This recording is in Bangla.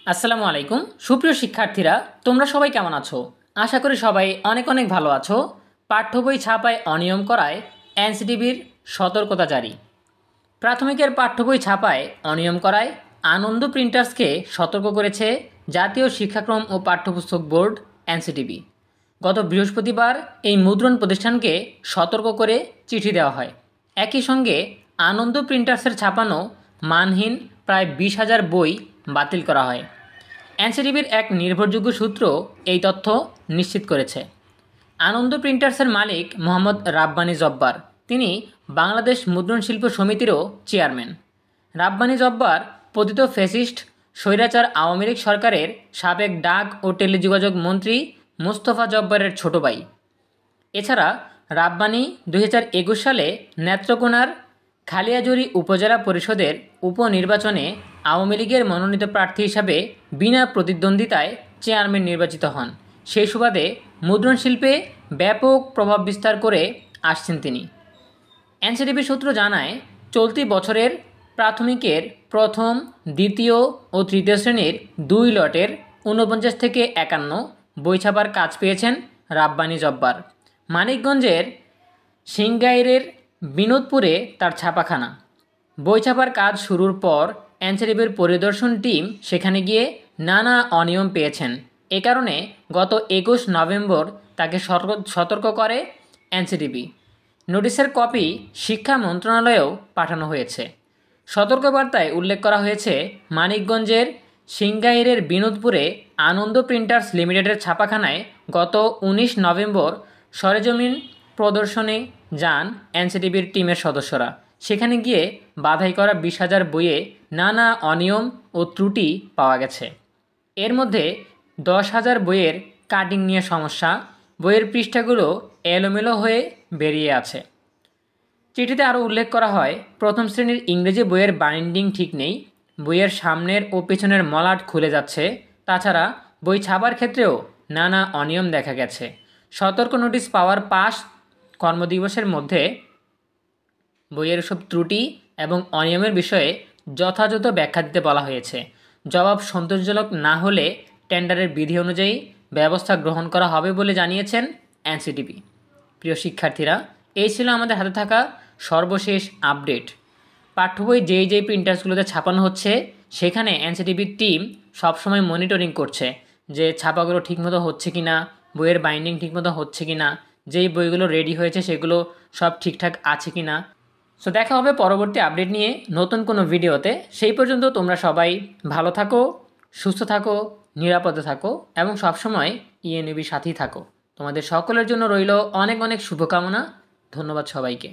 আসসালামু আলাইকুম সুপ্রিয় শিক্ষার্থীরা, তোমরা সবাই কেমন আছো? আশা করি সবাই অনেক অনেক ভালো আছো। পাঠ্য বই ছাপায় অনিয়ম করায় এনসিটিবির সতর্কতা জারি। প্রাথমিকের পাঠ্য বই ছাপায় অনিয়ম করায় আনন্দ প্রিন্টার্সকে সতর্ক করেছে জাতীয় শিক্ষাক্রম ও পাঠ্যপুস্তক বোর্ড এনসিটিবি। গত বৃহস্পতিবার এই মুদ্রণ প্রতিষ্ঠানকে সতর্ক করে চিঠি দেওয়া হয়। একই সঙ্গে আনন্দ প্রিন্টার্সের ছাপানো মানহীন প্রায় 20,000 বই বাতিল করা হয়। এনসিটিবির এক নির্ভরযোগ্য সূত্র এই তথ্য নিশ্চিত করেছে। আনন্দ প্রিন্টার্সের মালিক মোহাম্মদ রাব্বানী জব্বার, তিনি বাংলাদেশ মুদ্রণ শিল্প সমিতিরও চেয়ারম্যান। রাব্বানী জব্বার পতিত ফ্যাসিস্ট স্বৈরাচার আওয়ামী লীগ সরকারের সাবেক ডাক ও টেলিযোগাযোগ মন্ত্রী মোস্তফা জব্বারের ছোট ভাই। এছাড়া রাব্বানী 2021 সালে নেত্রকোনার খালিয়াজুরি উপজেলা পরিষদের উপনির্বাচনে আওয়ামী লীগের মনোনীত প্রার্থী হিসাবে বিনা প্রতিদ্বন্দ্বিতায় চেয়ারম্যান নির্বাচিত হন। সেই সুবাদে মুদ্রণ শিল্পে ব্যাপক প্রভাব বিস্তার করে আসছেন তিনি। এনসিটিবি সূত্র জানায়, চলতি বছরের প্রাথমিকের প্রথম, দ্বিতীয় ও তৃতীয় শ্রেণীর 2 লটের 49 থেকে 51 বই ছাপার কাজ পেয়েছেন রাব্বানী জব্বার। মানিকগঞ্জের সিংগাইরের বিনোদপুরে তার ছাপাখানা। বই ছাপার কাজ শুরুর পর এনসিটিবির পরিদর্শন টিম সেখানে গিয়ে নানা অনিয়ম পেয়েছেন। এ কারণে গত 21 নভেম্বর তাকে সতর্ক করে এনসিটিবি। নোটিশের কপি শিক্ষা মন্ত্রণালয়েও পাঠানো হয়েছে। সতর্কবার্তায় উল্লেখ করা হয়েছে, মানিকগঞ্জের সিংগাইরের বিনোদপুরে আনন্দ প্রিন্টার্স লিমিটেডের ছাপাখানায় গত 19 নভেম্বর সরেজমিন প্রদর্শনে যান এনসিটিবির টিমের সদস্যরা। সেখানে গিয়ে বাছাই করা 20,000 বইয়ে নানা অনিয়ম ও ত্রুটি পাওয়া গেছে। এর মধ্যে 10,000 বইয়ের কাটিং নিয়ে সমস্যা, বইয়ের পৃষ্ঠাগুলো এলোমেলো হয়ে বেরিয়ে আছে। চিঠিতে আরও উল্লেখ করা হয়, প্রথম শ্রেণীর ইংরেজি বইয়ের বাইন্ডিং ঠিক নেই, বইয়ের সামনের ও পেছনের মলাট খুলে যাচ্ছে। তাছাড়া বই ছাপার ক্ষেত্রেও নানা অনিয়ম দেখা গেছে। সতর্ক নোটিশ পাওয়ার 5 কর্মদিবসের মধ্যে বইয়ের সব ত্রুটি এবং অনিয়মের বিষয়ে যথাযথ ব্যাখ্যা দিতে বলা হয়েছে। জবাব সন্তোষজনক না হলে টেন্ডারের বিধি অনুযায়ী ব্যবস্থা গ্রহণ করা হবে বলে জানিয়েছেন এনসিটিবি। প্রিয় শিক্ষার্থীরা, এই ছিল আমাদের হাতে থাকা সর্বশেষ আপডেট। পাঠ্য বই যেই প্রিন্টার্সগুলোতে ছাপানো হচ্ছে সেখানে এনসিটিবির টিম সবসময় মনিটরিং করছে যে ছাপাগুলো ঠিকমতো হচ্ছে কি না, বইয়ের বাইন্ডিং ঠিকমতো হচ্ছে কি না, যেই বইগুলো রেডি হয়েছে সেগুলো সব ঠিকঠাক আছে কি না। সো দেখা হবে পরবর্তী আপডেট নিয়ে নতুন কোনো ভিডিওতে। সেই পর্যন্ত তোমরা সবাই ভালো থাকো, সুস্থ থাকো, নিরাপদে থাকো এবং সবসময় ইএনইবির সাথেই থাকো। তোমাদের সকলের জন্য রইল অনেক অনেক শুভকামনা। ধন্যবাদ সবাইকে।